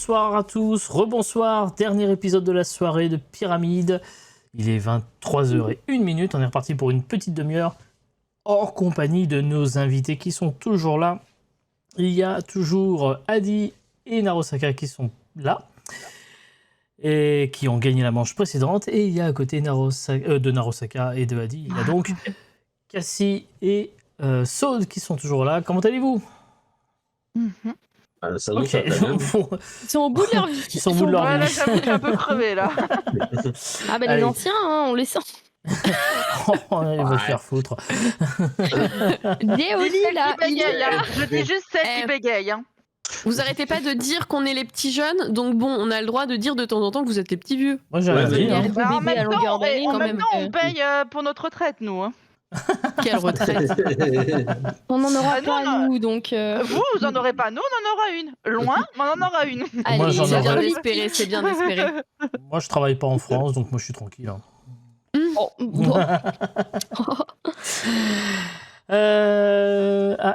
Bonsoir à tous, rebonsoir, dernier épisode de la soirée de Pyramide. Il est 23h01, on est reparti pour une petite demi-heure hors compagnie de nos invités qui sont toujours là. Il y a toujours Adi et Narosaka qui sont là et qui ont gagné la manche précédente. Et il y a à côté de Narosaka et de Adi, il y a donc Cassie et Saud qui sont toujours là. Comment allez-vous? Ça Ok, bon, Ils sont au bout de leur vie. ils sont au bout de leur Ouais, là, vie. j'avoue que je suis un peu crevé là. Ah bah Allez. les anciens, hein, on les sent. Oh, il va se faire foutre. Léoli là, Qui bégaye, hein. Je dis juste celle Eh. qui bégaye. Hein. Vous arrêtez pas de dire qu'on est les petits jeunes, donc bon, on a le droit de dire de temps en temps que vous êtes les petits vieux. Moi j'ai rien Ouais, dit. mais- Hein. Bah, en bébé à même longueur temps, d'année, en quand même même. temps, on paye pour notre retraite, nous. Hein. Quelle retraite. On en aura Ah, pas non, nous, donc... Vous en aurez pas, nous, on en aura une. Loin, mais on en aura une. Allez, Moi, j'en C'est bien aurais- d'espérer, c'est bien d'espérer. Moi je travaille pas en France, donc moi je suis tranquille. Hein. Oh, bon.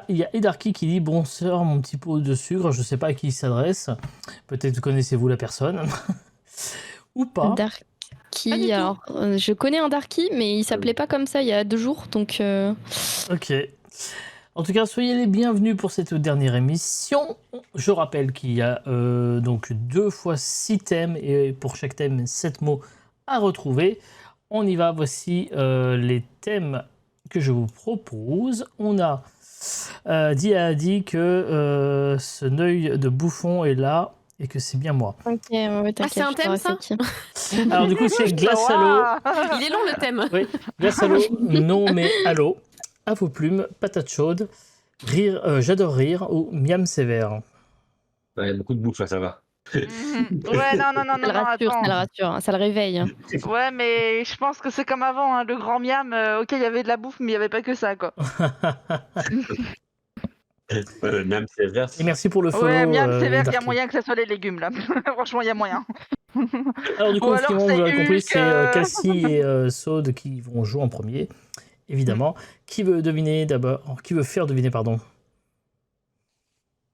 Il y a Edarki qui dit bonsoir mon petit pot de sucre, je sais pas à qui il s'adresse. Peut-être connaissez-vous la personne. Ou pas. Pas du Darky, tout. alors, je connais un Darky, mais il s'appelait pas comme ça il y a 2 jours, donc... Ok. En tout cas, soyez les bienvenus pour cette dernière émission. Je rappelle qu'il y a donc 2 fois 6 thèmes et pour chaque thème 7 mots à retrouver. On y va, voici les thèmes que je vous propose. On a dit que ce œil de bouffon est là et que c'est bien moi. Ok, ouais, t'inquiète. c'est un je thème, saurai ça c'est qui. Alors du coup, c'est glace à l'eau. Waouh. Il est long le thème. Oui, glace à l'eau, non mais à l'eau. À vos plumes, patate chaude, rire, j'adore rire ou miam sévère. Ouais, beaucoup de bouffe là, ça va. Ouais, non, Ça le rassure, attends. ça le rassure, hein, ça le réveille. Hein. Ouais, mais je pense que c'est comme avant, hein, le grand miam. Ok, il y avait de la bouffe, mais il y avait pas que ça, quoi. Même sévère. Et merci pour le follow. Ouais, miam sévère, il y a Darky. moyen que ça soit les légumes, là. Franchement, il y a moyen. Alors du coup, Ou alors, effectivement, c'est vous l'avez compris, Hulk, c'est Cassie et Saud qui vont jouer en premier, évidemment. Qui veut deviner d'abord? Qui veut faire deviner, pardon?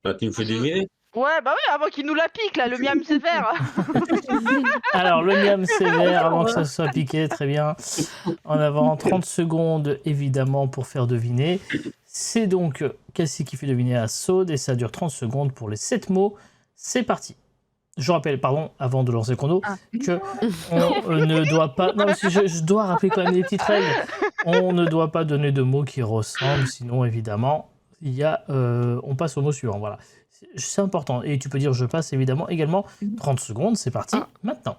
Bah, tu me fais deviner. Ouais, bah oui, avant qu'il nous la pique, là, le miam sévère. Alors, le miam sévère, avant que ça soit piqué, très bien. En avant, 30 secondes, évidemment, pour faire deviner. C'est donc Cassie qui fait deviner à Saud, et ça dure 30 secondes pour les 7 mots. C'est parti. Je rappelle, pardon, avant de lancer le chrono, que on ne doit pas... Non, parce que je dois rappeler quand même des petites règles. On ne doit pas donner de mots qui ressemblent, sinon, évidemment, on passe au mot suivant. Voilà. C'est important. Et tu peux dire je passe, évidemment, également. 30 secondes, c'est parti, maintenant.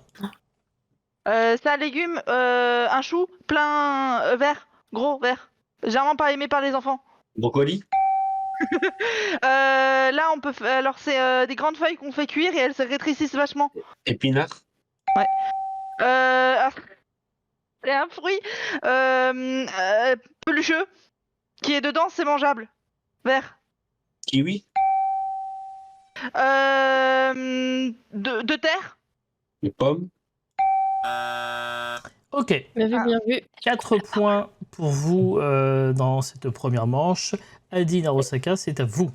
C'est un légume, un chou, plein vert, gros vert. Généralement pas aimé par les enfants. Brocoli. Là, on peut. Alors, c'est des grandes feuilles qu'on fait cuire et elles se rétrécissent vachement. Épinard. Ah, c'est un fruit pelucheux qui est dedans, c'est mangeable. Vert. Kiwi. De terre. Les pommes. Ok, Bien vu, bien vu. 4 points pour vous dans cette première manche. Adi Narosaka, c'est à vous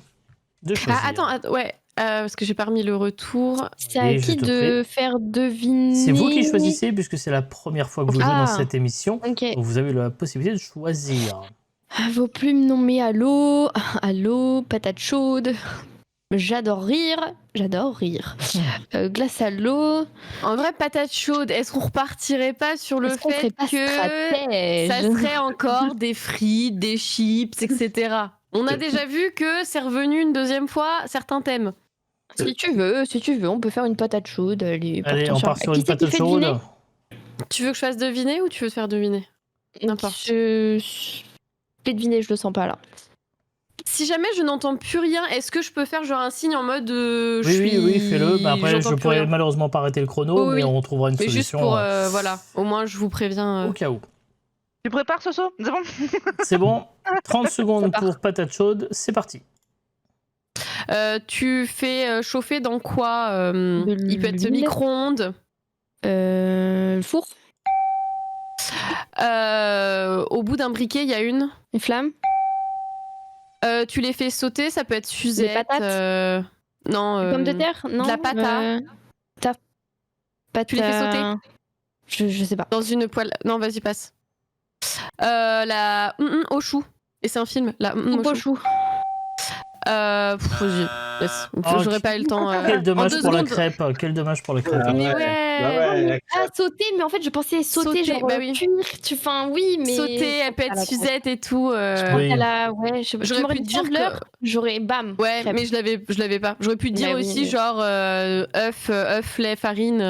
de choisir. Ouais, parce que j'ai pas remis le retour. C'est à Et je qui te de prie. faire deviner? C'est vous qui choisissez, puisque c'est la première fois que vous jouez dans cette émission. Ok. Donc vous avez la possibilité de choisir. Vos plumes nommées à l'eau, patate chaude. J'adore rire. Glace à l'eau. En vrai, patate chaude, est-ce qu'on repartirait pas sur le Est-ce qu'on ferait fait pas que stratège ça serait encore des frites, des chips, etc. On a déjà vu que c'est revenu une deuxième fois certains thèmes. Si tu veux, on peut faire une patate chaude. Allez, partons on part sur Qui une c'est qui patate fait chaude. deviner Tu veux que je fasse deviner ou tu veux te faire deviner? N'importe. Je fais deviner, je le sens pas là. Si jamais je n'entends plus rien, est-ce que je peux faire genre un signe en mode Oui, fais-le. Bah, après, j'entends je plus pourrais rien. malheureusement pas arrêter le chrono, Oui, mais oui. on trouvera une Mais juste solution pour voilà, au moins je vous préviens. au cas où. Tu prépares, Soso? C'est bon? C'est bon. 30 secondes part. pour patate chaude, c'est parti. Tu fais chauffer dans quoi il peut être l'huile. micro-ondes. Le four, Au bout d'un briquet, il y a une. une flamme, Tu les fais sauter, ça peut être Suzette. patates. Non. Pomme de terre, non. de la pata. Pata. Tu les fais sauter Je sais pas. Dans une poêle. Non, vas-y, passe. La au chou. Et c'est un film. La Coupe au chou. Vas-y, laisse. Oh, J'aurais pas eu le temps. Quel en dommage 2 pour la secondes. crêpe. Quel dommage pour la crêpe. Ah Mais ouais. Ah, sauter, mais en fait, je pensais sauter, genre bah oui. cuire. Enfin, oui, mais. Sauter, elle peut à être la Suzette et tout. Oui. Ouais, je sais pas. J'aurais pu dit dire l'heure, j'aurais bam. Ouais, crêpe. mais je l'avais pas. J'aurais pu dire Bah oui, aussi mais- genre œuf, lait, farine.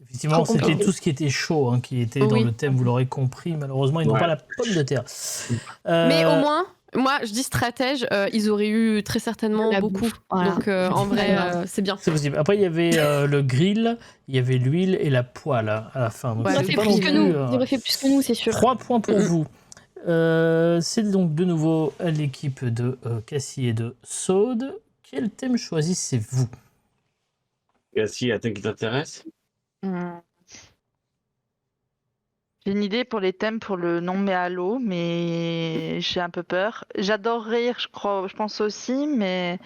Effectivement, Trop c'était compliqué. tout ce qui était chaud hein, qui était dans Oui. le thème, vous l'aurez compris. Malheureusement, ils n'ont Ouais. pas la pomme de terre. Mais au moins, moi je dis stratège, ils auraient eu très certainement La beaucoup. bouffe, voilà. Donc en vrai, c'est bien. C'est possible. Après, il y avait le grill, il y avait l'huile et la poêle à la fin. Donc, Ouais, Ils c'est auraient fait pas plus non que plus, nous. Ils auraient fait plus que nous, c'est sûr. 3 points pour Mhm. vous. C'est donc de nouveau l'équipe de Cassie et de Saude. Quel thème choisissez-vous? Cassie, un thème qui t'intéresse? J'ai une idée pour les thèmes pour le non mais à l'eau, mais j'ai un peu peur. J'adore rire, je pense aussi, mais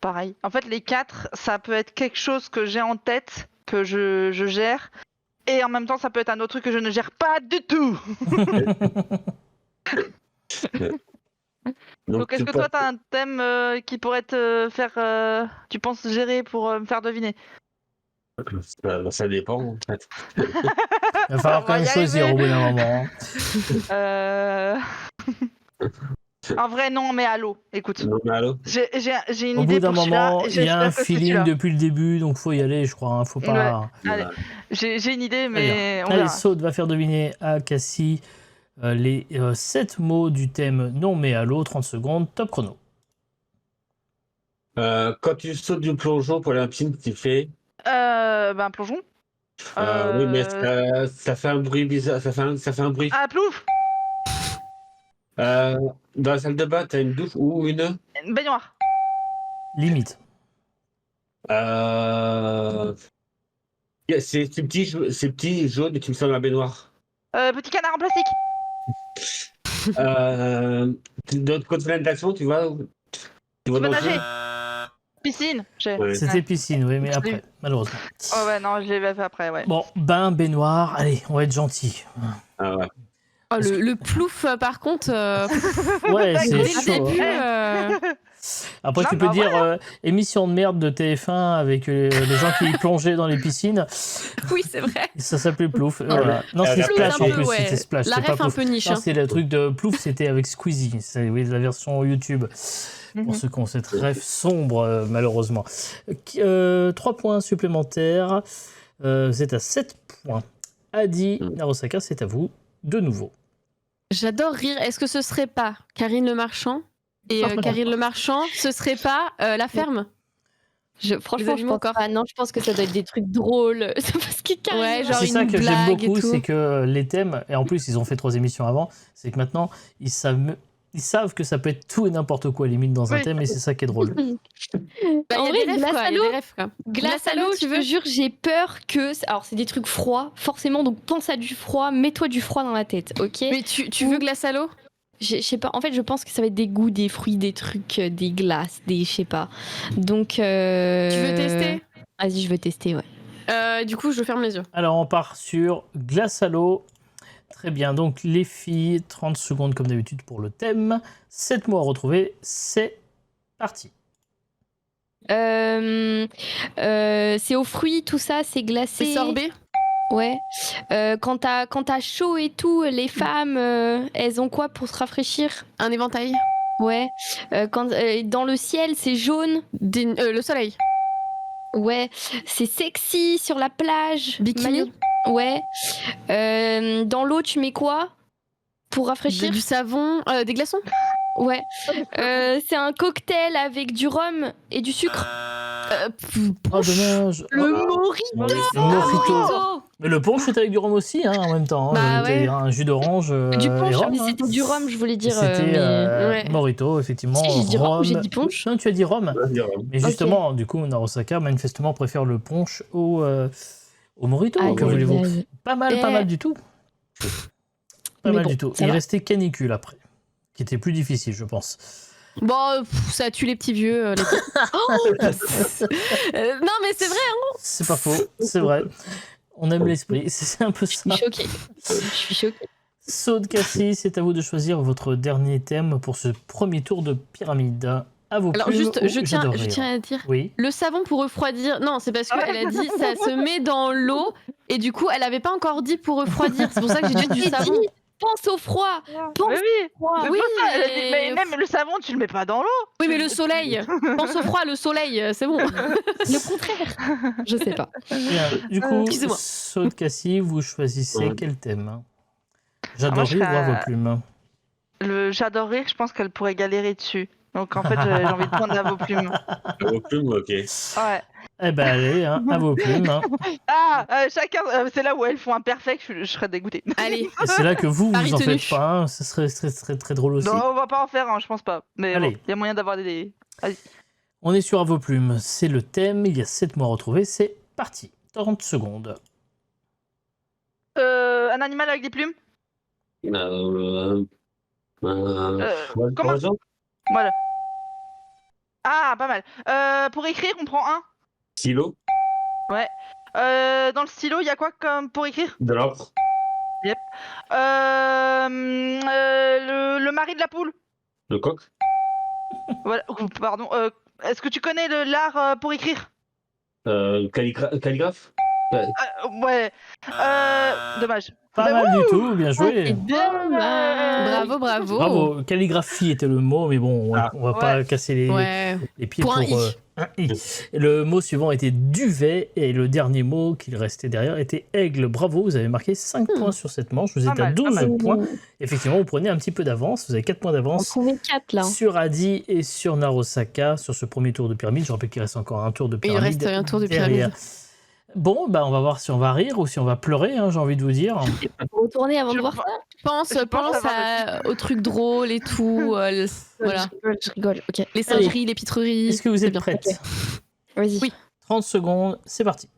pareil. En fait, les 4, ça peut être quelque chose que j'ai en tête, que je gère, et en même temps, ça peut être un autre truc que je ne gère pas du tout. Donc, est-ce tu que peux- toi, t'as un thème qui pourrait te faire, tu penses gérer pour me faire deviner? Ça dépend, en fait. Il va falloir On quand va même y choisir arriver. au bout d'un moment. hein. Euh, En vrai, non, mais à l'eau. Écoute, Non, mais allô? j'ai une Au idée bout d'un pour celui-là. moment, et il y a j'espère un que c'est feeling celui-là. depuis le début, donc faut y aller, je crois. Hein. Faut pas. Allez. J'ai une idée, Très bien. mais on Allez, verra. Saude va faire deviner à Cassie les 7 mots du thème non mais à l'eau. 30 secondes, top chrono. Quand tu sautes du plongeon pour aller à la piscine, tu fais. Ben, plongeon. Oui, mais ça fait un bruit bizarre. Ça fait un bruit. Ah, plouf. Dans la salle de bain, t'as une douche ou une. Une baignoire. Limite. C'est petit, jaune et tu me sens dans la baignoire. Petit canard en plastique. Quand tu fais la natation, tu vas. Tu vas Tu vas dans le nager. fond. Piscine. Ouais. C'était piscine, oui, mais Je l'ai après, vu. malheureusement. Oh ouais, non, je l'ai fait après, ouais. Bon, bain, baignoire, allez, on va être gentil. Ah ouais. Oh, le plouf, par contre, Ouais, Dès c'est dès le chaud. hein. début. Après, Non, tu mais peux en dire émission de merde de TF1 avec les gens qui plongeaient dans les piscines. Oui, c'est vrai. Ça s'appelle Plouf. Voilà. Non, Ah, c'était Plouf, Splash un en peu, plus. ouais. C'était Splash. La C'était pas ref un Plouf. peu niche. Non, hein. c'est le truc de Plouf, c'était avec Squeezie. C'est oui, la version YouTube. Pour ceux qui ont cette rêve sombre, malheureusement. 3 points supplémentaires. Vous êtes à 7 points. Adi, Narosaka, c'est à vous de nouveau. J'adore rire. Est-ce que ce serait pas Karine Le Marchand? Et Ah, Karine Le Marchand, ce serait pas La Ferme? Franchement, Les je animaux pense encore. pas. Non, je pense que ça doit être des trucs drôles. C'est parce que Karine. Ouais, genre C'est ça une que j'aime blague et beaucoup, tout. c'est que les thèmes, et en plus ils ont fait 3 émissions avant, c'est que maintenant ils savent que ça peut être tout et n'importe quoi limite dans un Oui. thème et c'est ça qui est drôle. Bah, En y a vrai, des rêves, glace quoi. à Y a l'eau. des rêves, quoi. Glace à l'eau, je te jure, j'ai peur que. Alors, c'est des trucs froids, forcément, donc pense à du froid, mets-toi du froid dans la tête, ok? Mais tu veux glace à l'eau? Je sais pas, en fait, je pense que ça va être des goûts, des fruits, des trucs, des glaces, des. Je sais pas. Donc. Tu veux tester? Vas-y, je veux tester, ouais. Du coup, je ferme les yeux. Alors on part sur glace à l'eau. Très bien, donc les filles, 30 secondes comme d'habitude pour le thème. 7 mots à retrouver, c'est parti. C'est aux fruits, tout ça, c'est glacé. C'est sorbet? Ouais. Quand t'as chaud et tout, les femmes, elles ont quoi pour se rafraîchir? Un éventail? Ouais. Dans le ciel, c'est jaune. Le soleil? Ouais. C'est sexy sur la plage. Bikini? Ouais. Dans l'eau, tu mets quoi pour rafraîchir? Du savon? Des glaçons? Ouais. C'est un cocktail avec du rhum et du sucre. Oh dommage. Le Oh, mojito. le mojito. Mais le punch c'était avec du rhum aussi hein, en même temps. Hein. Bah C'était ouais. un jus d'orange Du et punch, rhum. mais hein. c'était du rhum, je voulais Et dire. C'était mais- ouais. Morito, effectivement. Si, j'ai dit rhum ou j'ai rhum. dit punch? Non, tu as dit rhum. Vas-y, Mais justement, du coup, Narosaka manifestement préfère le punch au Morito. Aïe, Que aïe, voulez-vous? aïe. Pas mal du tout. Pas Mais mal bon, du tout. ça Il va. restait canicule après, qui était plus difficile, je pense. Bon, ça tue les petits vieux. Les petits- non, mais c'est vrai. C'est pas faux, c'est vrai. On aime l'esprit, c'est un peu Je ça. suis choquée. Je suis choquée. Saud Cassie, c'est à vous de choisir votre dernier thème pour ce premier tour de pyramide. À vos Alors plumes juste, ou je j'adore tiens rire. à dire, Oui. le savon pour refroidir. Non, c'est parce qu'elle a dit ça se met dans l'eau et du coup, elle avait pas encore dit pour refroidir. C'est pour ça que j'ai dit du J'ai savon. dit, pense au froid. Pense Mais oui, au froid. c'est oui, pour ça, elle a dit, mais- mais même le savon, tu le mets pas dans l'eau. Oui, mais le soleil. Pense au froid, le soleil, c'est bon. Le contraire. Je sais pas. Bien. Du coup, excusez-moi. Saud Cassie, vous choisissez Ouais. quel thème? moi, J'adore je rire ou à serais- vos plumes? J'adore rire, je pense qu'elle pourrait galérer dessus. Donc en fait, j'ai envie de prendre à vos plumes. Au plume, ok. Ouais. Eh ben allez, hein, à vos plumes. Hein. Chacun, c'est là où elles font un perfect, je serais dégoûtée. Allez, Et c'est là que vous Paris en tenu. faites pas. Hein. Ce serait très drôle aussi. Non, on va pas en faire un, je pense pas. Mais Allez. bon, il y a moyen d'avoir des. On est sur à vos plumes. C'est le thème. Il y a 7 mots à retrouver. C'est parti. 30 secondes. Un animal avec des plumes. Comment Oiseau. Voilà. Ah, pas mal. Pour écrire, on prend un. Stylo. Dans le stylo, il y a quoi comme pour écrire De l'encre. Le mari de la poule. Le coq. Voilà. Pardon. Est-ce que tu connais l'art pour écrire Calligraphe. Ouais. Dommage. Pas Bah, mal du tout. Bien Et joué. dommage. bravo, bravo. Bravo. Calligraphie était le mot, mais bon, Ah. on va pas casser Ouais. les pieds Pour pour un i. un i. Et le mot suivant était duvet et le dernier mot qu'il restait derrière était aigle. Bravo, vous avez marqué 5 points sur cette manche. Vous Pas êtes à mal, pas 12 mal. points. Effectivement, vous prenez un petit peu d'avance. Vous avez 4 points On d'avance trouvait 4 là. sur Adi et sur Narosaka sur ce premier tour de pyramide. Je rappelle qu'il reste encore un tour de Il pyramide. reste un tour de derrière. pyramide. Bon, bah on va voir si on va rire ou si on va pleurer, hein, j'ai envie de vous dire. Retourner avant de Je voir ça. Pense Je pense aux trucs drôles et tout. Voilà. Je rigole. Ok. Les singeries, les pitreries. Est-ce que vous c'est êtes bien. prête? Vas-y. Oui. 30 secondes, c'est parti.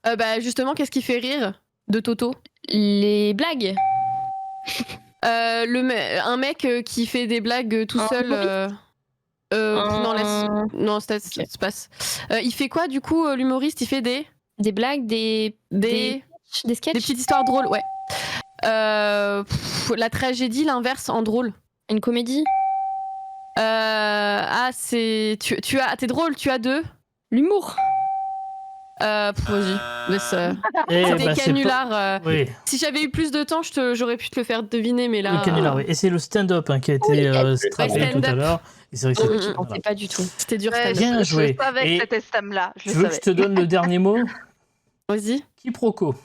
Bah justement, qu'est-ce qui fait rire de Toto? Les blagues. Un mec qui fait des blagues tout Un seul. Non, Un- non, ça se passe. Il fait quoi du coup, l'humoriste? Il fait Des blagues, des des sketchs. petites histoires drôles, ouais. La tragédie, l'inverse en drôle. Une comédie. C'est t'es drôle, tu as deux. L'humour. Vas-y, laisse. Eh C'était bah, c'est canular. pas- Oui, Si j'avais eu plus de temps, j'aurais pu te le faire deviner, mais là. le canular, oui. Et c'est le stand-up hein, qui a été Oui, strappé ouais, tout à stand-up. l'heure. Et c'est vrai que c'est- Je Mm, pensais voilà. pas du tout. C'était dur. Ouais, stand-up. Bien je joué. savais Et que c'était ce thème-là. Je Tu le veux que savais. je te donne le dernier mot? Vas-y. Quiproquo.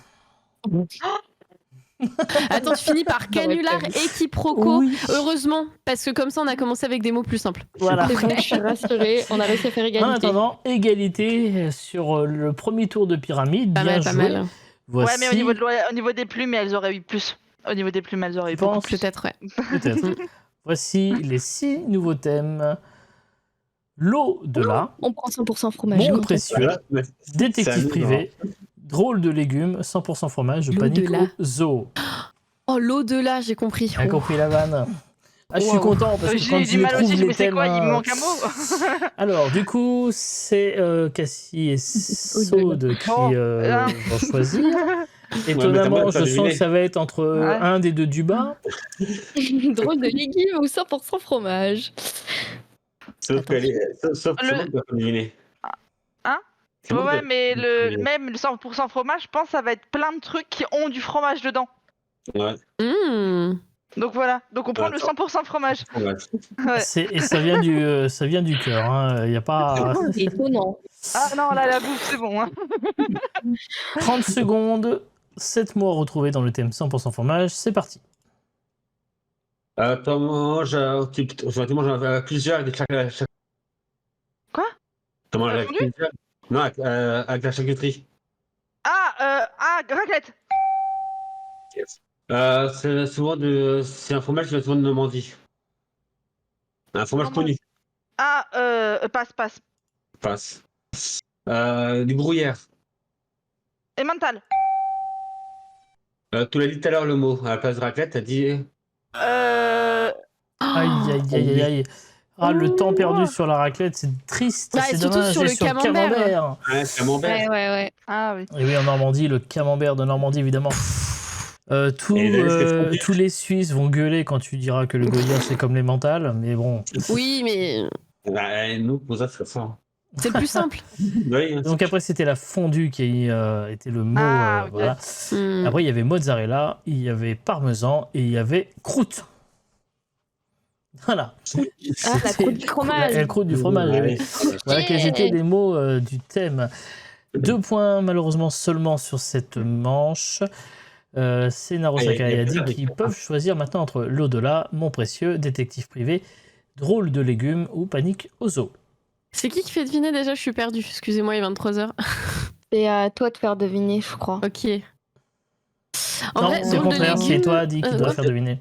Attends, tu finis par canular et quiproquo. Oui. Heureusement, parce que comme ça, on a commencé avec des mots plus simples. Voilà. C'est bon, je suis rassurée. On a réussi à faire En égalité. attendant, égalité sur le premier tour de pyramide. Pas Bien mal, pas joué. mal. Voici, Ouais, mais au niveau des plumes, elles auraient eu plus. Au niveau des plumes, elles auraient eu Tu penses beaucoup plus. Peut-être, ouais. peut-être. Voici les 6 nouveaux thèmes. L'au-delà, On prend 100% fromage. Mon quand on- précieux, Voilà. Mais détective Salut, privé, drôle de légumes, 100% fromage, de L'au-delà. Panico Zoo. Oh, l'au-delà, j'ai compris. T'as compris la vanne? Ah, je suis Wow. content parce que quand J'ai tu du mal trouves aussi, les mais c'est thèmes... quoi Il me hein, manque un mot. Alors, du coup, c'est Cassie et Saude qui Bon, vont choisir. Étonnamment, t'as je sens deviné. que ça va être entre Ouais. un des deux du bas. Drôle de légumes ou 100% fromage. Sauf que c'est moi qui dois deviner. Hein C'est moi qui Ouais, dois mais deviner. même le 100% fromage, je pense que ça va être plein de trucs qui ont du fromage dedans. Ouais. Mmh. Donc voilà, donc on prend le Attends. 100% fromage. Ouais. Ouais. Et ça vient du cœur. Il n'y a pas... Étonnant. Ah non, là, la bouffe, c'est bon. Hein. 30 secondes, 7 mots à retrouver dans le thème 100% fromage. C'est parti. Comment j'en avais plusieurs avec chaque... Quoi Comment T'as avec fondu plusieurs Non, avec la charcuterie. Raclette. C'est un fromage qui vient souvent de Normandie. Un fromage Normandie. connu. Passe. Passe. Du gruyère. Emmental. Tu l'as dit tout à l'heure le mot. À la place de raclette, t'as dit. Euh... Aïe, aïe, aïe, aïe. Ah, le temps perdu sur la raclette, c'est triste, Bah, c'est surtout dommage. sur Et le camembert. Ouais, camembert. Ouais. Ah oui. Et oui, en Normandie, le camembert de Normandie, évidemment. Tous les Suisses vont gueuler quand tu diras que le Gruyère, c'est comme les mentales, mais bon. Oui, mais Bah, nous, pour ça, c'est ça. c'est le plus simple. Oui, hein. Donc après, c'était la fondue qui était le mot. Ah, ok. Voilà. Hmm. Après, il y avait mozzarella, il y avait parmesan et il y avait croûte. Voilà. Ah, la croûte du fromage. La croûte du fromage, oui. Voilà quels étaient les mots du thème. 2 points malheureusement seulement sur cette manche. C'est Narosaka et Adi qui peuvent choisir maintenant entre l'au-delà, Mon précieux, Détective privé, Drôle de légumes ou Panique au zoo. C'est qui fait deviner déjà? Je suis perdue. Excusez-moi, il est 23h. C'est à toi de faire deviner, je crois. Ok. En Non, vrai, c'est le drôle de contraire, c'est légumes. toi Adi qui doit quoi faire deviner.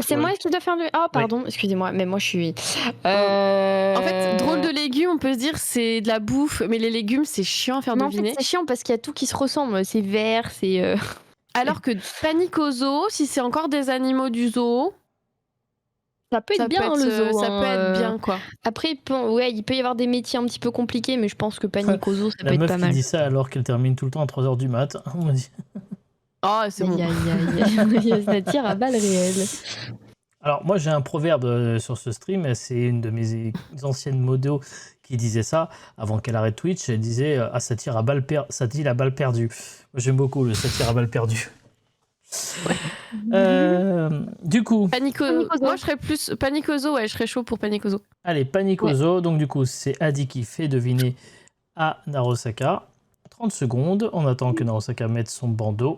C'est moi qui dois faire deviner. Ah, pardon, excusez-moi, mais moi je suis. En fait, drôle de légumes, on peut se dire c'est de la bouffe, mais les légumes c'est chiant à faire Non, en fait, deviner. c'est chiant parce qu'il y a tout qui se ressemble. C'est vert, c'est. Alors que panique au zoo, si c'est encore des animaux du zoo, Ça peut être bien le zoo. ça hein, peut être bien quoi. Après, il peut y avoir des métiers un petit peu compliqués, mais je pense que panique au zoo, ça La peut être meuf pas qui mal. dit ça alors qu'elle termine tout le temps à 3h du mat. On m'a dit. Oh, c'est bon. Aïe, ça tire à balles réelles. Alors moi j'ai un proverbe sur ce stream, c'est une de mes anciennes modos qui disait ça avant qu'elle arrête Twitch. Elle disait ah ça tire à balle ça tire à balle perdue. Moi j'aime beaucoup le ça tire à balle perdue. Du coup, Panique au Panique au zoo. Moi je serais plus panique au zoo, ouais, je serais chaud pour panique au zoo. allez Panique au zoo. Donc du coup c'est Adi qui fait deviner à Narosaka. 30 secondes, on attend que Narosaka mette son bandeau.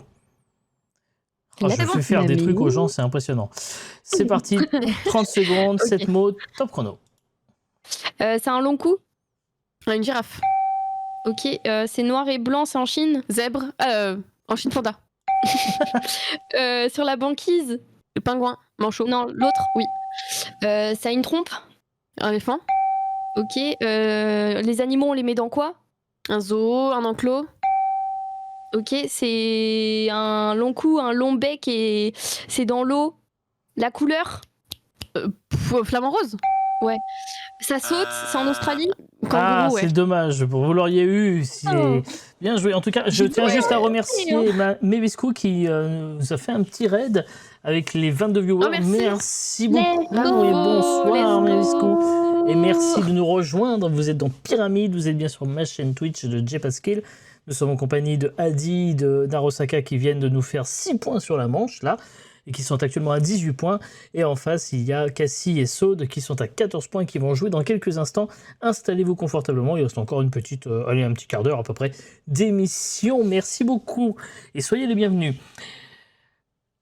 Oh, je fais faire des trucs aux gens, c'est impressionnant. C'est parti, 30 secondes, Ok. 7 mots, top chrono. C'est un long coup. Une girafe, Ok, c'est noir et blanc, c'est en Chine. zèbre, en Chine panda, Sur la banquise. le pingouin, manchot, Non, l'autre, oui. Ça a une trompe. un éléphant, Ok. Les animaux, on les met dans quoi? un zoo, un enclos, Ok, c'est un long cou, un long bec et c'est dans l'eau. La couleur, flamant rose, ça saute, c'est en Australie. Ah, kangourou, ouais. c'est dommage, vous l'auriez eu. Oh. Bien joué. En tout cas, je tiens juste à remercier Mevisco qui nous a fait un petit raid avec les 22 viewers. Oh, merci. beaucoup. Let's go, Et bonsoir, let's go. Mevisco. Et merci de nous rejoindre. Vous êtes dans Pyramide, vous êtes bien sur ma chaîne Twitch de J Pascal. Nous sommes en compagnie de Adi, de Narosaka qui viennent de nous faire 6 points sur la manche, là, et qui sont actuellement à 18 points. Et en face, il y a Cassie et Saude qui sont à 14 points, qui vont jouer dans quelques instants. Installez-vous confortablement, il reste encore une petite, un petit quart d'heure à peu près d'émission. Merci beaucoup et soyez les bienvenus.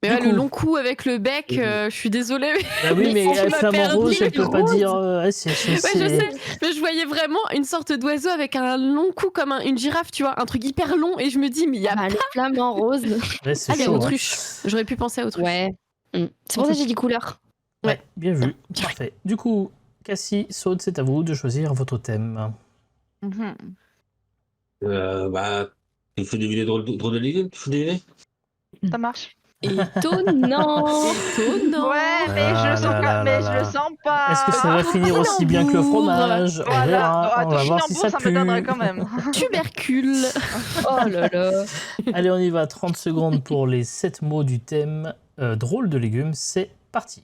Mais Du ouais, coup. le long cou avec le bec, je suis désolée. Ah oui, mais tu m'as Flamand perdu, Rose, elle peut pas Rose. dire... Ouais, je sais, mais je voyais vraiment une sorte d'oiseau avec un long cou comme une girafe, tu vois, un truc hyper long, et je me dis, mais il y a. Ah, les flamants roses. Ouais, c'est Ah, il y a chaud, hein. autruche. J'aurais pu penser à autruche. Ouais. C'est pour ça que j'ai dit couleur. Ouais, bien vu. Parfait. Du coup, Cassie, Saude, c'est à vous de choisir votre thème. Mhm. Bah, il faut deviner drôle de légumes, il faut deviner. Ça marche. Étonnant. Étonnant. Ouais, mais Ah je le sens là pas. là Mais là je là. le sens pas. Est-ce que ça va finir aussi bien que le fromage? On Voilà. verra. On va voir si ça ça pue. me donnerait quand même. Tubercule. Oh là là. Allez, on y va. 30 secondes pour les 7 mots du thème drôle de légumes. C'est parti.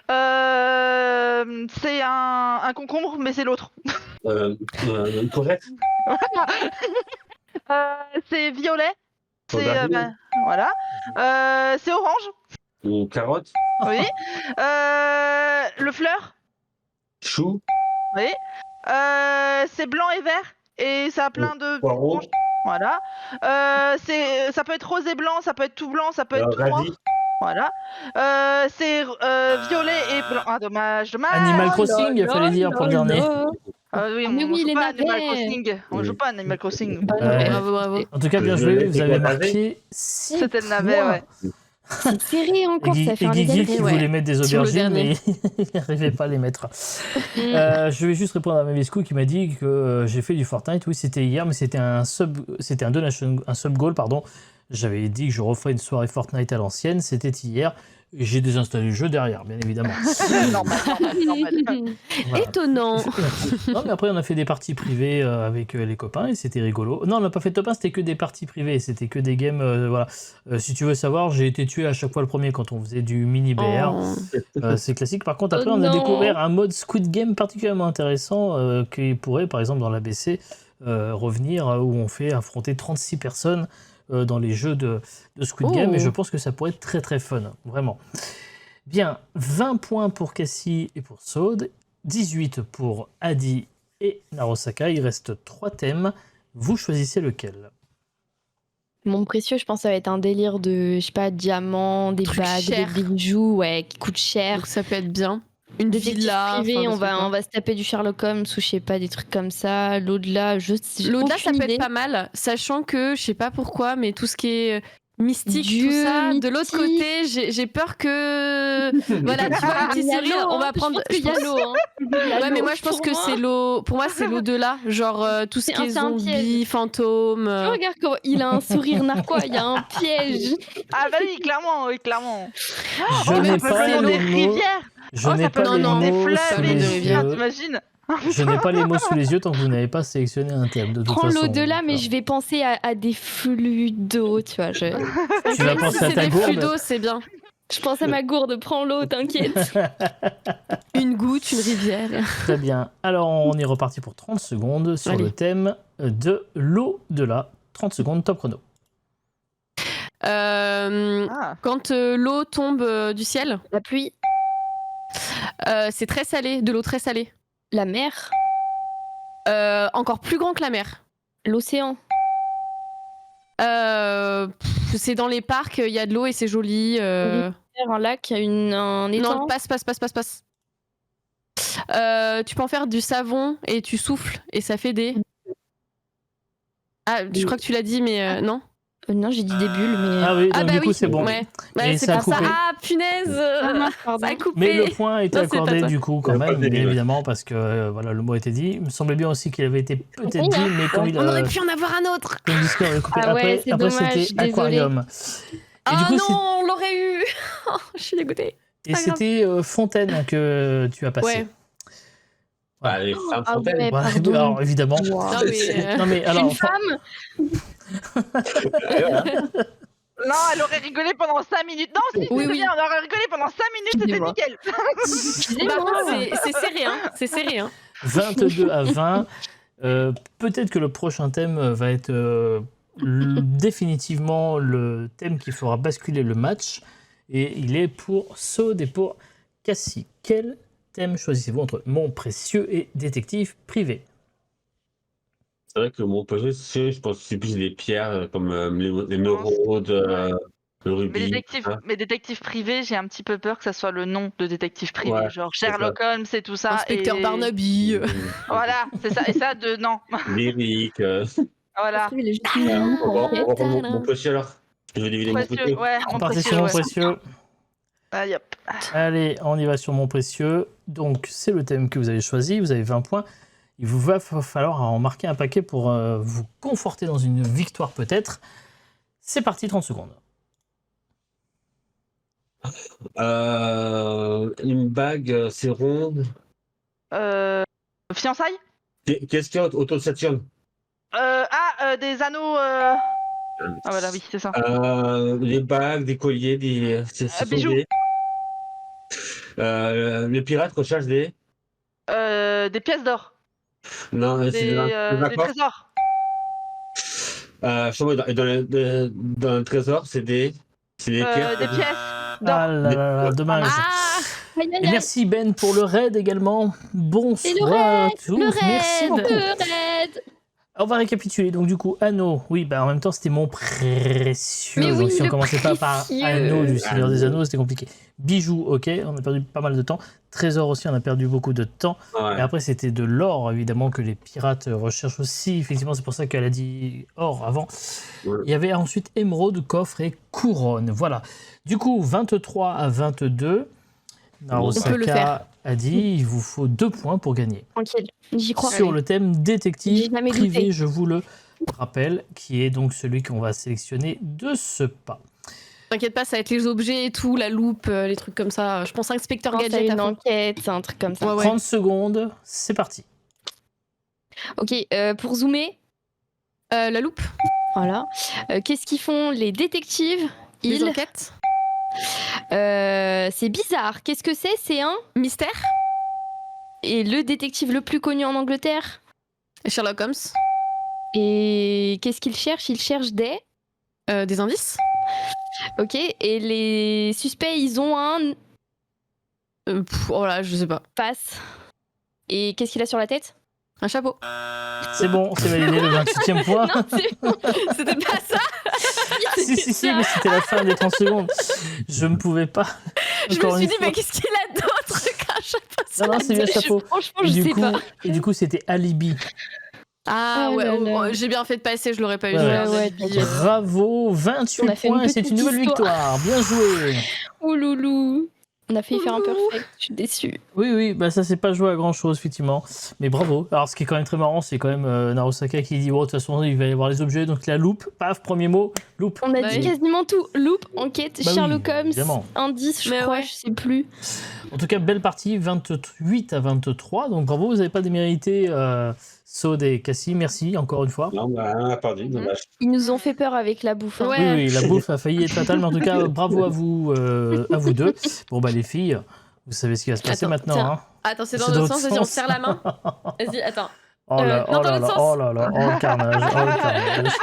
C'est un concombre, mais c'est l'autre. Correct. C'est violet. C'est Aubergine. voilà. C'est orange. Ou carotte. Oui. Le fleur. Chou. Oui. C'est blanc et vert et ça a plein de Poireau. branches. Voilà. Ça peut être rose et blanc, ça peut être tout blanc, ça peut être tout noir. Radis. Voilà. C'est violet et blanc. Ah, dommage. Animal Crossing, il fallait dire pour le dernier. Oui, Mais on oui, joue les pas à Animal navets. Crossing. On joue pas à Animal Crossing. Ouais. Bravo, bravo. En tout cas, bien joué. Vous avez marqué 6 C'était le navet, ouais. C'est serré encore, ça fait Et un Guigui dégât. qui ouais. voulait mettre des Sur le aubergines, mais dernier. il n'arrivait pas à les mettre. Mm. Je vais juste répondre à Mavisco qui m'a dit que j'ai fait du Fortnite. Oui, c'était hier, mais c'était un sub goal, pardon. J'avais dit que je referais une soirée Fortnite à l'ancienne. C'était hier. Et j'ai désinstallé le jeu derrière, bien évidemment. Normal. Voilà. Étonnant. Non, mais après, on a fait des parties privées avec les copains et c'était rigolo. Non, on n'a pas fait top 1, c'était que des parties privées, c'était que des games. Voilà. Si tu veux savoir, j'ai été tué à chaque fois le premier quand on faisait du mini BR. Oh. C'est classique. Par contre, Oh après, on a non. découvert un mode Squid Game particulièrement intéressant qui pourrait, par exemple, dans l'ABC, revenir où on fait affronter 36 personnes dans les jeux de Squid Oh. Game. Et je pense que ça pourrait être très très fun, vraiment. Bien, 20 points pour Cassie et pour Saude, 18 pour Adi et Narosaka. Il reste 3 thèmes. Vous choisissez lequel? Mon précieux, je pense que ça va être un délire de, je sais pas, diamants, des Truc bagues, cher. des bijoux, ouais, qui coûtent cher. Donc ça peut être bien. Une Détective villa. privé, enfin, des on trucs, hein. va se taper du Sherlock Holmes ou je sais pas, des trucs comme ça. L'au-delà, j'ai L'au-delà, ça aucune peut idée. être pas mal, sachant que, je sais pas pourquoi, mais tout ce qui est mystique, Dieu, tout ça, de l'autre mystique. côté, j'ai peur que... Voilà, tu vois, le petit Il y a sourire, l'eau, on va hein. prendre... Je pense qu'il y a l'eau, hein. Ouais, mais moi, je pense que c'est l'eau... Pour moi, c'est l'au-delà, genre tout ce C'est qui est c'est un zombies, piège. fantômes... Regarde comment il a un sourire narquois, il y a un piège. Ah bah oui, clairement. Je Oh, n'ai ça peut pas venir les des mots. rivières. Je Oh, n'ai ça peut pas les venir des mots fleuves sous et des les rivières, yeux. t'imagines? Je n'ai pas les mots sous les yeux tant que vous n'avez pas sélectionné un thème. De toute Prends façon, l'au-delà, donc, mais je vais penser à des flux d'eau, tu vois. tu vas Si penser à c'est ta des flux gourde. d'eau, c'est bien. Je pense à ma gourde, prends l'eau, t'inquiète. Une goutte, une rivière. Très bien. Alors, on est reparti pour 30 secondes sur Allez. le thème de l'au-delà. 30 secondes, top chrono. Ah. Quand l'eau tombe du ciel, La pluie, c'est très salé, de l'eau très salée. la mer, Encore plus grand que la mer. l'océan, C'est dans les parcs, il y a de l'eau et c'est joli. un lac, un étang. Non, passe. Tu peux en faire du savon et tu souffles et ça fait des... Ah, je crois que tu l'as dit, mais non. Non, j'ai dit des bulles, mais. Ah oui, donc Ah bah du coup, oui, c'est bon. Ouais, Et c'est ça a pour ça. coupé. Ah, punaise Pardon. Ça a coupé. Mais le point a été Non, c'est pas accordé toi. du coup quand Le point même, est bien dit, ouais. évidemment, parce que voilà, le mot a été dit. Il me semblait bien aussi qu'il avait été peut-être Oui, dit, hein. mais comme il On a... aurait pu en avoir un autre. Comme Discord avait coupé. Ah ouais, c'est après dommage, c'était désolée. Aquarium. Et Ah du coup, non, on l'aurait eu. Je suis dégoûtée. et pas grave. c'était Fontaine que tu as passé. Ouais. Ah, les femmes Ah fontaines. ouais, Ouais, pardon. alors évidemment. Wow. Non, mais, Non mais alors, Une femme Non, elle aurait rigolé pendant 5 minutes. Non, si, Oui, c'est oui. bien, on aurait rigolé pendant 5 minutes, c'était Excusez-moi. nickel. Par contre, c'est serré, hein. C'est serré, hein. 22 à 20. Peut-être que le prochain thème va être définitivement le thème qui fera basculer le match. Et il est pour Saude et pour Cassie. Quel thème choisissez-vous entre Mon précieux et détective privé? C'est vrai que mon projet, je pense que c'est plus des pierres comme l'émeraude, le Mais rubis. détective privé, j'ai un petit peu peur que ça soit le nom de détective privé. Ouais, genre c'est Sherlock Holmes et tout ça. Inspecteur et... Barnaby. Voilà, c'est ça. Et ça, de non. Lyrique. Voilà. Il est juste On va mignon. prendre mon précieux alors. Je vais deviner mon Précieux, précieux. ouais, On mon partait précieux. sur Mon Ouais. précieux. Allez, hop. Allez, on y va sur Mon précieux. Donc, c'est le thème que vous avez choisi. Vous avez 20 points. Il vous va falloir en marquer un paquet pour vous conforter dans une victoire peut-être. C'est parti, 30 secondes. Une bague, c'est rond. Fiançailles Qu'est-ce qu'il y a autour de Saturne? Des anneaux. Ah voilà, oui, c'est ça. Des bagues, des colliers, ce sont Bijoux. les pirates recherchent des. Des pièces d'or. Non, c'est Des accords. trésors. Justement, dans le trésor, c'est des pierres. Des pièces Ah d'or. là là là, dommage. Ah, Aïe, aïe, Et aïe. merci Ben pour le raid également. Et le Bonsoir à tous. Le Merci raid, beaucoup. le raid. On va récapituler. Donc du coup, Anneau, oui, bah en même temps c'était mon précieux. Mais Donc oui, si on le commençait pas par précieux. Anneau du Seigneur des Anneaux, c'était compliqué. Bijoux, ok, on a perdu pas mal de temps. Trésor aussi, on a perdu beaucoup de temps. Ouais. Et après c'était de l'or évidemment que les pirates recherchent aussi. Effectivement, c'est pour ça qu'elle a dit or avant. Ouais. Il y avait ensuite émeraude, coffre et couronne. Voilà. Du coup, 23 à 22. On peut le Narosaka faire. a dit il vous faut 2 points pour gagner. Tranquille, j'y crois. Sur le thème détective J'ai jamais privé, douté. je vous le rappelle, qui est donc celui qu'on va sélectionner de ce pas. T'inquiète pas, ça va être les objets et tout, la loupe, les trucs comme ça. Je pense inspecteur Penser à gadget à une fond. enquête, un truc comme ça. Ouais, ouais. 30 secondes, c'est parti. Ok, pour zoomer, La loupe, voilà. Qu'est-ce qu'ils font les détectives? les Ils. enquêtes, C'est bizarre. Qu'est-ce que c'est? C'est un. mystère, Et le détective le plus connu en Angleterre. Sherlock Holmes, Et qu'est-ce qu'il cherche? Il cherche des. des indices, Ok, et les suspects, ils ont un oh là, je sais pas. passe. Et qu'est-ce qu'il a sur la tête? Un chapeau. C'est bon, c'est validé le 28e point. Non, c'est bon. C'était pas ça. Si, mais c'était la fin des 30 secondes. Je ne pouvais pas. Je Encore me suis une dit, fois. mais qu'est-ce qu'il a d'autre qu'un chapeau sur Non, la c'est bien tête chapeau. Franchement, Et je du sais coup, pas. c'était Alibi. Ah Oh ouais, là là. j'ai bien fait de passer, je l'aurais pas eu. Ouais, celui-là, ouais, Alibi. t'inquiète. Bravo, 28 On a fait une points et c'est petite une nouvelle histoire. victoire. Bien joué. Oh loulou. On a failli faire un perfect. Je suis déçue. Oui, bah ça c'est pas joué à grand chose effectivement, mais bravo. Alors ce qui est quand même très marrant, c'est quand même Narusaka qui dit, oh de toute façon il va y avoir les objets, donc la loupe, paf, premier mot, loupe. On a Bah dit oui. quasiment tout. Loupe, enquête, Bah oui, Sherlock Holmes, évidemment. indice, je Mais crois, ouais. je sais plus. En tout cas, belle partie, 28 à 23, donc bravo, vous n'avez pas démérité Saud et Cassie, merci encore une fois. Non, bah, on a perdu, dommage. Ils nous ont fait peur avec la bouffe. hein. Ouais. Oui, la bouffe a failli être fatale, mais en tout cas, bravo à vous deux. Bon bah les filles, vous savez ce qui va se passer Attends, maintenant. tiens. Hein. Attends, c'est dans C'est l'autre dans sens, l'autre vas-y, on sens. serre la main. Vas-y, attends. Oh là, non, oh dans là l'autre là, sens. oh là là, oh le carnage, oh le carnage.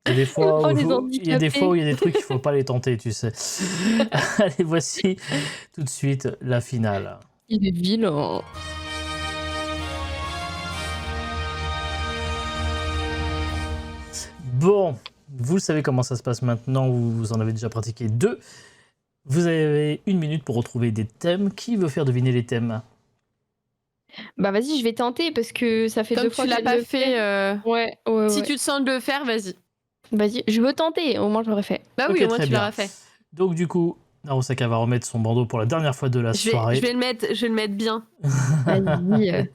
Il y a des fois Oh, où les il y a des handicapés. fois où il y a des trucs qu'il faut pas les tenter, tu sais. Allez, voici tout de suite la finale. Il est vilain. Bon, vous savez comment ça se passe maintenant, vous en avez déjà pratiqué 2. Vous avez 1 minute pour retrouver des thèmes. Qui veut faire deviner les thèmes? Bah vas-y, je vais tenter parce que ça fait Comme 2 fois tu l'as qu'elle pas le fait, Ouais, ouais, si ouais. tu te sens de le faire, vas-y. Vas-y, je veux tenter, au moins je l'aurais fait. Bah Ok, oui, au moins très tu bien. l'auras fait. Donc du coup, Narusaka va remettre son bandeau pour la dernière fois de la Je soirée. vais le mettre bien. Vas-y.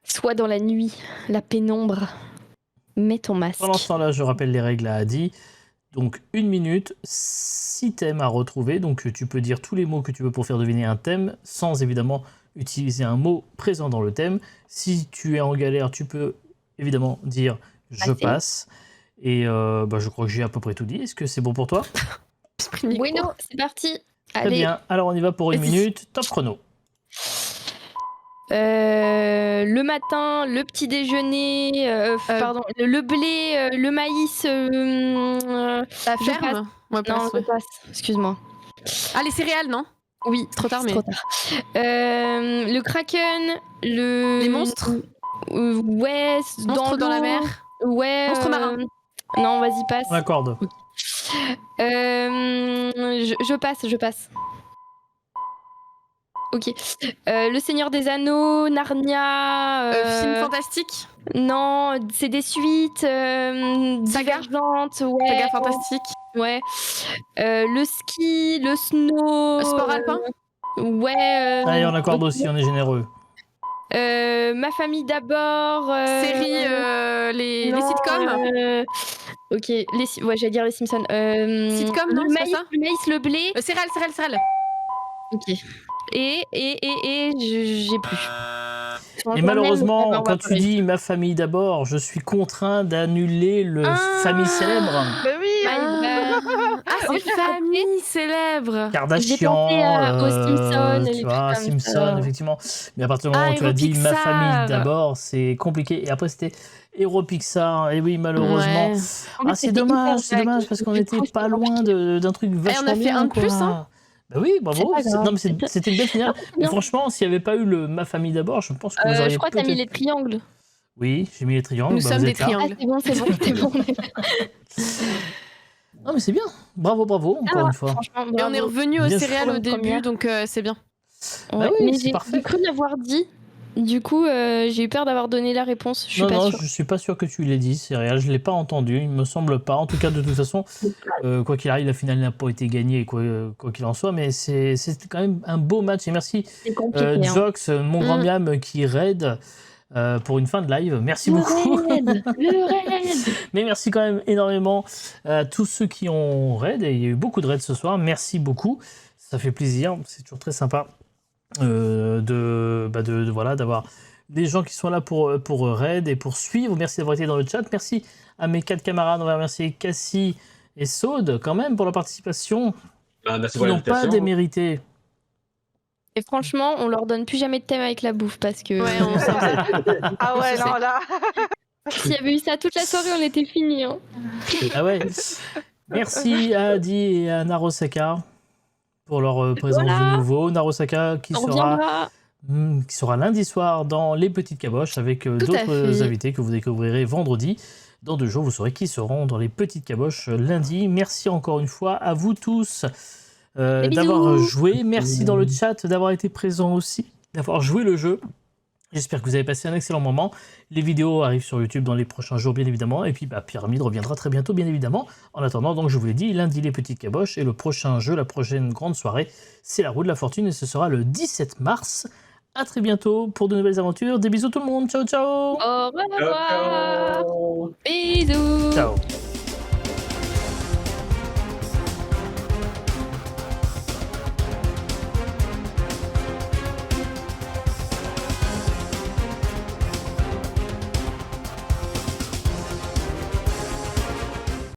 Soit dans la nuit, la pénombre, mets ton masque. Pendant ce temps-là, je rappelle les règles à Adi. Donc 1 minute, 6 thèmes à retrouver. Donc tu peux dire tous les mots que tu veux pour faire deviner un thème, sans évidemment utiliser un mot présent dans le thème. Si tu es en galère, tu peux évidemment dire je Passer. passe. Et bah, je crois que j'ai à peu près tout dit. Est-ce que c'est bon pour toi? J'ai pris le micro. Bueno, c'est parti. Très Allez. bien. Alors on y va pour 1 Vas-y. minute. Top chrono. Le matin, le petit déjeuner, pardon, le blé, le maïs. La je ferme. Ouais, Non, place, je ouais. passe. Excuse-moi. Ah, les céréales, non? Oui, Trop tard, c'est mais- trop tard. Le kraken, le. Les monstres? Ouais, Monstres dans la l'eau. mer? Ouais. Monstres marins? Non, vas-y, passe. On accorde. Je passe. Ok. Le Seigneur des Anneaux, Narnia. Film fantastique? Non, c'est des suites Saga? divergentes. Ouais. Saga fantastique? Ouais. Le ski, le snow. Sport alpin? Ouais. Allez, on accorde aussi, on est généreux. Ma famille d'abord. Série, les non, sitcoms? Ok, ouais, j'allais dire les Simpsons. Sitcom, non, le c'est pas maïs, ça le maïs, le blé. Céréales. Ok. Et j'ai plus. Et malheureusement, quand tu dis ma famille d'abord, je suis contraint d'annuler le famille célèbre. Bah oui. Ah, c'est famille célèbre. Kardashian, pensé aux Simpsons, tu les vois, trucs comme Simpson, ça. effectivement. Mais à partir du moment où tu as dit ma Pixar. famille d'abord, c'est compliqué. Et après, c'était Hero Pixar. Et oui, malheureusement. Ouais. Ah, c'est dommage, parce qu'on était pas loin d'un truc vachement on a fait bien, un de quoi. plus, hein. Bah oui, bravo. C'est pas grave. Non, mais c'était une belle finale. Et bien. franchement, s'il n'y avait pas eu le ma famille d'abord, je pense que vous auriez Je crois que t'as mis peut-être- les triangles. Oui, j'ai mis les triangles. Nous bah, sommes vous des êtes là. triangles. Ah, c'est bon. Non, mais c'est bien. Bravo, encore une fois. Franchement, Et on est bravo. revenu aux Bien céréales sûr. au début, Première. donc c'est bien. Ouais, Bah oui, mais c'est parfait. j'ai cru l'avoir dit. Du coup, j'ai eu peur d'avoir donné la réponse. Je suis Non, pas non, sûre. je suis pas sûr que tu l'aies dit, c'est réel. Je l'ai pas entendu, il me semble pas. En tout cas, de toute façon, quoi qu'il arrive, la finale n'a pas été gagnée, quoi qu'il en soit. Mais c'est quand même un beau match. Et merci C'est compliqué. hein. Jox, mon grand miam qui raid. pour une fin de live. Merci Le beaucoup. raid, le raid. Mais merci quand même énormément à tous ceux qui ont raid. Et il y a eu beaucoup de raids ce soir. Merci beaucoup. Ça fait plaisir. C'est toujours très sympa voilà, d'avoir des gens qui sont là pour raid et pour suivre. Merci d'avoir été dans le chat. Merci à mes 4 camarades. On va remercier Cassie et Saude quand même pour leur participation. Merci Qui pour n'ont pas l'invitation. démérité. Et franchement, on leur donne plus jamais de thème avec la bouffe parce que Ouais, on s'en Ah ouais, Je non, sais. là. s'il y avait eu ça toute la soirée, on était finis. Hein. Ah ouais. Merci à Adi et à Narosaka pour leur présence Voilà. de nouveau. Narosaka qui On sera reviendra. lundi soir dans Les Petites Caboches avec Tout à d'autres fait. invités que vous découvrirez vendredi. Dans 2 jours, vous saurez qui seront dans Les Petites Caboches lundi. Merci encore une fois à vous tous Des bisous. d'avoir joué. Merci dans le chat d'avoir été présent aussi, d'avoir joué le jeu. J'espère que vous avez passé un excellent moment. Les vidéos arrivent sur YouTube dans les prochains jours, bien évidemment. Et puis, Pyramide reviendra très bientôt, bien évidemment. En attendant, donc, je vous l'ai dit, lundi, Les Petites Caboches. Et le prochain jeu, la prochaine grande soirée, c'est la Roue de la Fortune. Et ce sera le 17 mars. À très bientôt pour de nouvelles aventures. Des bisous tout le monde. Ciao, ciao. Au revoir. Ciao, ciao. Bisous. Ciao.